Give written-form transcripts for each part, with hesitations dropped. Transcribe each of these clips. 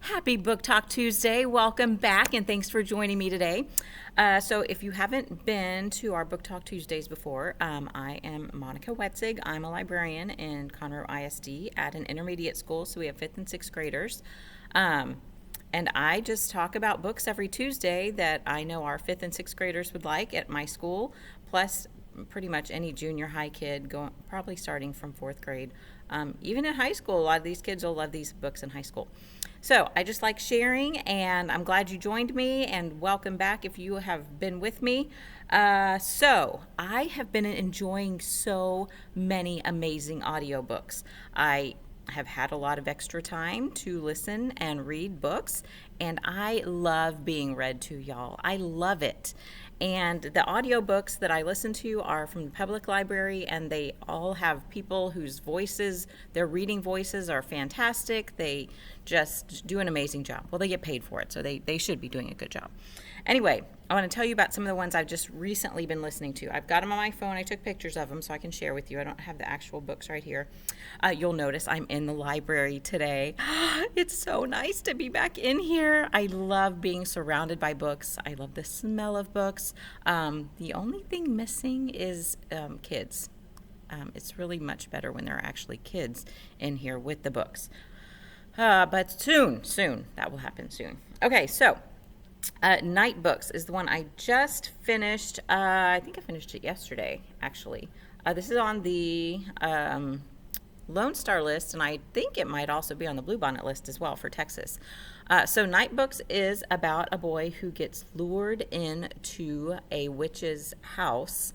Happy Book Talk Tuesday. Welcome back and thanks for joining me today. So if you haven't been to our Book Talk Tuesdays before, I am Monica Wetzig. I'm a librarian in Conroe ISD at an intermediate school, so we have 5th and 6th graders. And I just talk about books every Tuesday that I know our 5th and 6th graders would like at my school, plus pretty much any junior high kid, probably starting from 4th grade. Even in high school, a lot of these kids will love these books in high school. So I just like sharing, and I'm glad you joined me, and welcome back if you have been with me. So I have been enjoying so many amazing audiobooks. I have had a lot of extra time to listen and read books, and I love being read to, y'all. I love it. And the audiobooks that I listen to are from the public library, and they all have people whose voices, their reading voices are fantastic. They just do an amazing job. Well, they get paid for it, so they should be doing a good job. Anyway, I want to tell you about some of the ones I've just recently been listening to. I've got them on my phone. I took pictures of them so I can share with you. I don't have the actual books right here. You'll notice I'm in the library today. It's so nice to be back in here. I love being surrounded by books. I love the smell of books. The only thing missing is kids. It's really much better when there are actually kids in here with the books. But soon, that will happen soon. Okay, so Nightbooks is the one I just finished. I think I finished it yesterday, actually. This is on the Lone Star list, and I think it might also be on the Bluebonnet list as well for Texas. So Nightbooks is about a boy who gets lured into a witch's house.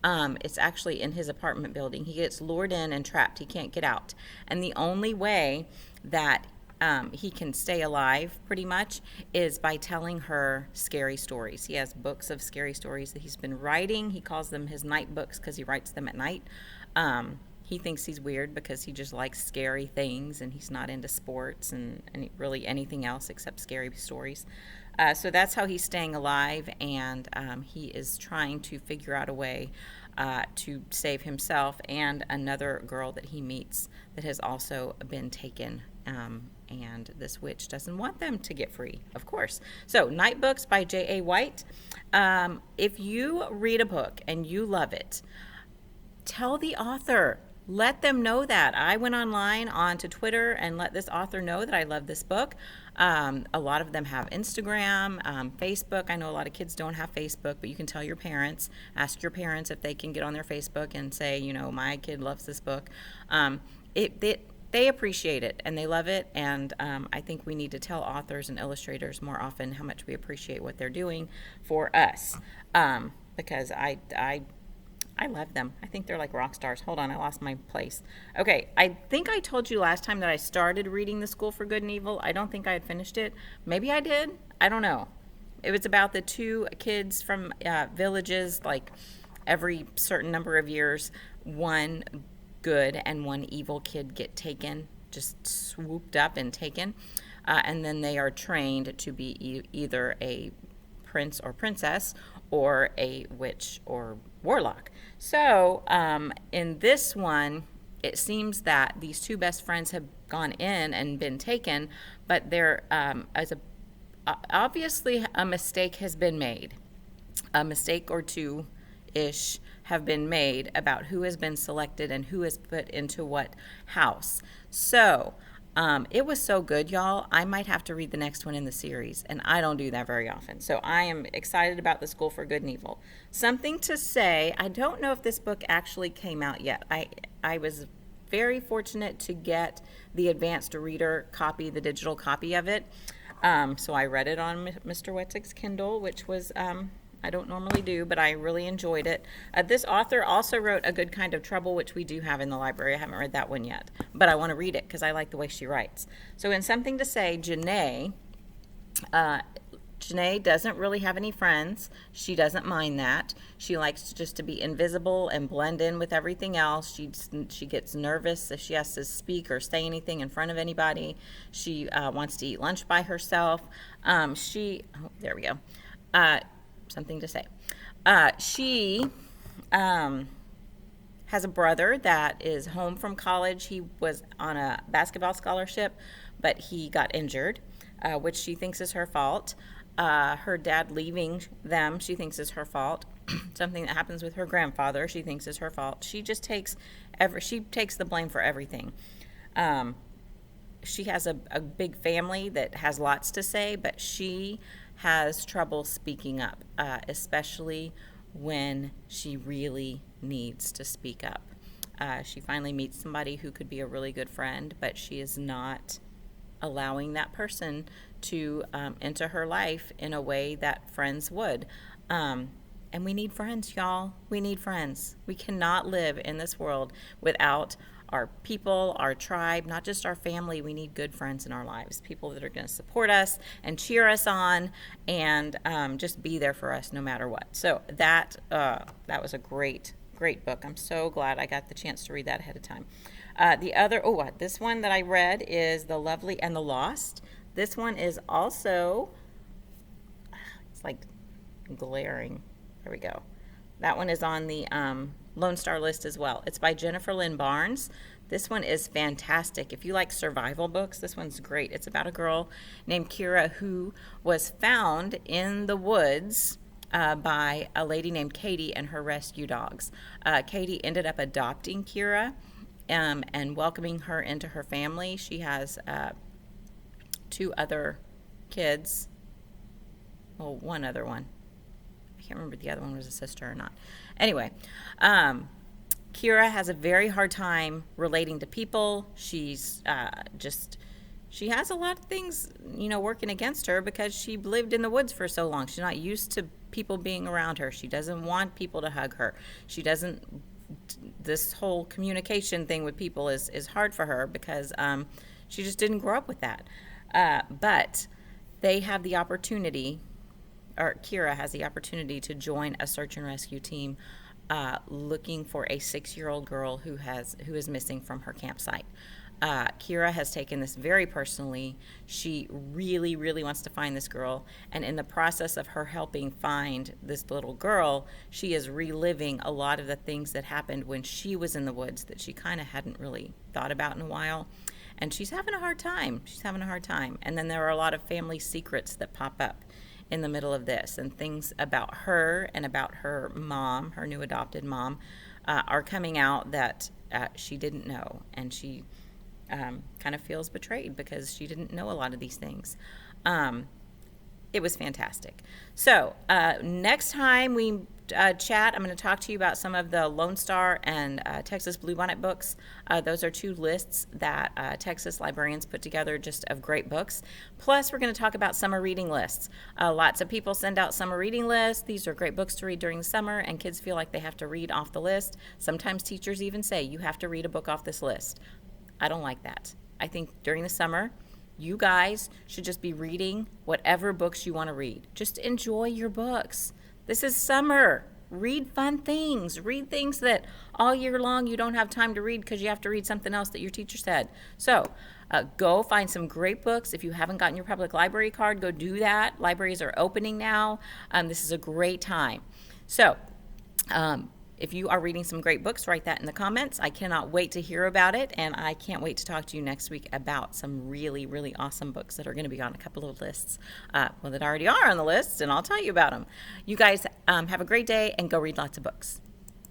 It's actually in his apartment building. He gets lured in and trapped. He can't get out. And the only way that he can stay alive, pretty much, is by telling her scary stories. He has books of scary stories that he's been writing. He calls them his night books because he writes them at night. He thinks he's weird because he just likes scary things, and he's not into sports and really anything else except scary stories. So that's how he's staying alive, and he is trying to figure out a way to save himself and another girl that he meets that has also been taken, and this witch doesn't want them to get free, of course. So Nightbooks by J.A. White. If you read a book and you love it, tell the author. Let them know that. I went online onto Twitter and let this author know that I love this book. A lot of them have Instagram, Facebook. I know a lot of kids don't have Facebook, but you can tell your parents. Ask your parents if they can get on their Facebook and say, my kid loves this book. They appreciate it and they love it, and I think we need to tell authors and illustrators more often how much we appreciate what they're doing for us, because I love them. I think they're like rock stars. Hold on, I lost my place. Okay, I think I told you last time that I started reading The School for Good and Evil. I don't think I had finished it. Maybe I did. I don't know. It was about the two kids from villages, like every certain number of years, one good and one evil kid get taken, just swooped up and taken. And then they are trained to be either a prince or princess or a witch or warlock. So in this one, it seems that these two best friends have gone in and been taken, but there obviously a mistake has been made. A mistake or two-ish have been made about who has been selected and who is put into what house. So it was so good, y'all. I might have to read the next one in the series, and I don't do that very often. So I am excited about The School for Good and Evil. Something to say, I don't know if this book actually came out yet. I was very fortunate to get the advanced reader copy, the digital copy of it. So I read it on Mr. Wetzig's Kindle, which was I don't normally do, but I really enjoyed it. This author also wrote A Good Kind of Trouble, which we do have in the library. I haven't read that one yet, but I want to read it because I like the way she writes. So in Something to Say, Janae doesn't really have any friends. She doesn't mind that. She likes just to be invisible and blend in with everything else. She gets nervous if she has to speak or say anything in front of anybody. She wants to eat lunch by herself. There we go. Something to Say. She has a brother that is home from college. He was on a basketball scholarship, but he got injured, which she thinks is her fault. Her dad leaving them, she thinks is her fault. Something that happens with her grandfather, she thinks is her fault. She just takes she takes the blame for everything. She has a big family that has lots to say, but she has trouble speaking up, especially when she really needs to speak up. She finally meets somebody who could be a really good friend, but she is not allowing that person to enter her life in a way that friends would. And we need friends, y'all. We need friends. We cannot live in this world without our people, our tribe, not just our family. We need good friends in our lives, people that are going to support us and cheer us on and just be there for us no matter what. So that was a great book. I'm so glad I got the chance to read that ahead of time. This one that I read is The Lovely and the Lost. This one is also, it's like glaring. There we go. That one is on the Lone Star list as well. It's by Jennifer Lynn Barnes. This one is fantastic. If you like survival books, this one's great. It's about a girl named Kira who was found in the woods by a lady named Katie and her rescue dogs. Katie ended up adopting Kira and welcoming her into her family. She has 2 other kids. Well, one other one. I can't remember if the other one was a sister or not. Anyway, Kira has a very hard time relating to people. She's she has a lot of things, working against her because she lived in the woods for so long. She's not used to people being around her. She doesn't want people to hug her. This whole communication thing with people is hard for her because she just didn't grow up with that. But they have the opportunity, or Kira has the opportunity to join a search and rescue team looking for a 6-year-old girl who is missing from her campsite. Kira has taken this very personally. She really, really wants to find this girl, and in the process of her helping find this little girl, she is reliving a lot of the things that happened when she was in the woods that she kind of hadn't really thought about in a while. And she's having a hard time. And then there are a lot of family secrets that pop up in the middle of this, and things about her and about her mom, her new adopted mom, are coming out that she didn't know, and she kind of feels betrayed because she didn't know a lot of these things. It was fantastic. So next time we chat, I'm going to talk to you about some of the Lone Star and Texas Bluebonnet books. Those are 2 lists that Texas librarians put together just of great books. Plus, we're going to talk about summer reading lists. Lots of people send out summer reading lists. These are great books to read during the summer, and kids feel like they have to read off the list. Sometimes teachers even say, you have to read a book off this list. I don't like that. I think during the summer, you guys should just be reading whatever books you want to read. Just enjoy your books. This is summer. Read fun things. Read things that all year long you don't have time to read because you have to read something else that your teacher said. So go find some great books. If you haven't gotten your public library card, go do that. Libraries are opening now. This is a great time. So if you are reading some great books, write that in the comments. I cannot wait to hear about it, and I can't wait to talk to you next week about some really, really awesome books that are going to be on a couple of lists. That already are on the list, and I'll tell you about them. You guys have a great day, and go read lots of books.